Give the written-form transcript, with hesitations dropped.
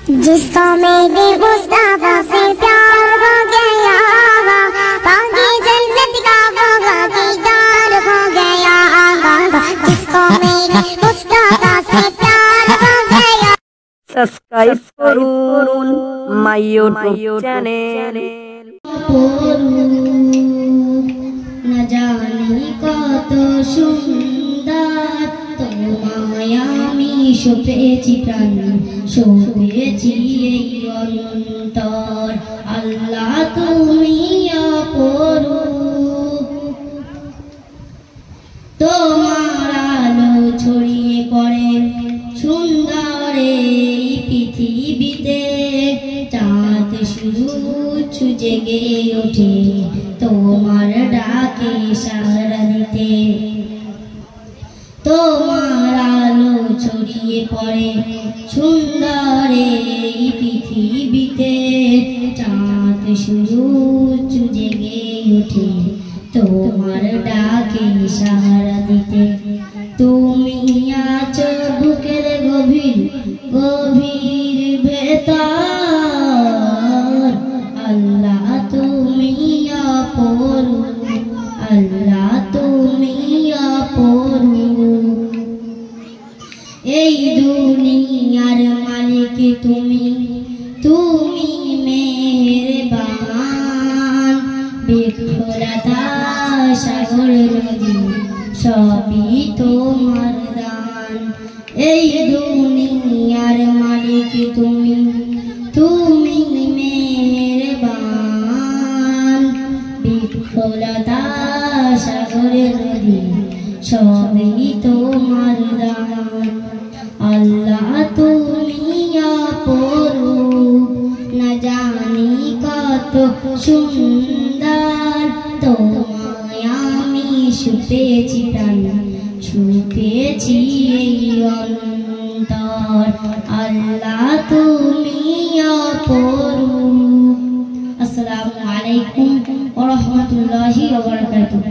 जिसको मेरे मुस्तफा से प्यार हो गया, बाकी जन्नत का वो दीदार हो गया। जिसको मेरे मुस्तफा से प्यार हो गया। সাবস্ক্রাইব করুন মাই ইউটিউব চ্যানেল। না জানি কত সুন্দর তোমায় আমি সপেছি প্রাণ, সপেছি এই অন্তর। আল্লাহ তুমি অপরূপ, তোমার আলো ছড়িয়ে পড়ে সুন্দর এই পৃথিবীতে। চাঁদ সূর্য জেগে ওঠে তোমার ডাকে সাড়া দিতে। তোমার আলো ছড়িয়ে পড়ে সুন্দর এই পৃথিবীতে। চাঁদ সূর্য জেগে ওঠে তোমার ডাকে সাড়া দিতে। তুমি আছো বুকের গভীর গভীর ভেতর। আল্লাহ তুমি অপরূপ, আল্লাহ তুমি অপরূপ। এই দুনিয়ার মালিক তুমি, তুমি মেহেরবান। বিফলতা সাগর নদী সবই তোমার দান। এই দুনিয়ার মালিক তুমি, তুমি মেহেরবান। বিফলতা সাগর নদী সবই তোমার দান। আল্লাহ তুমি অপরূপ, না জানি কত সুন্দর তোমায় আমি সপেছি প্রাণ, সপেছি এই অন্তর। আল্লাহ তুমি অপরূপ। আসসালামু আলাইকুম ওয়া রাহমাতুল্লাহি ওয়া বারাকাতুহু।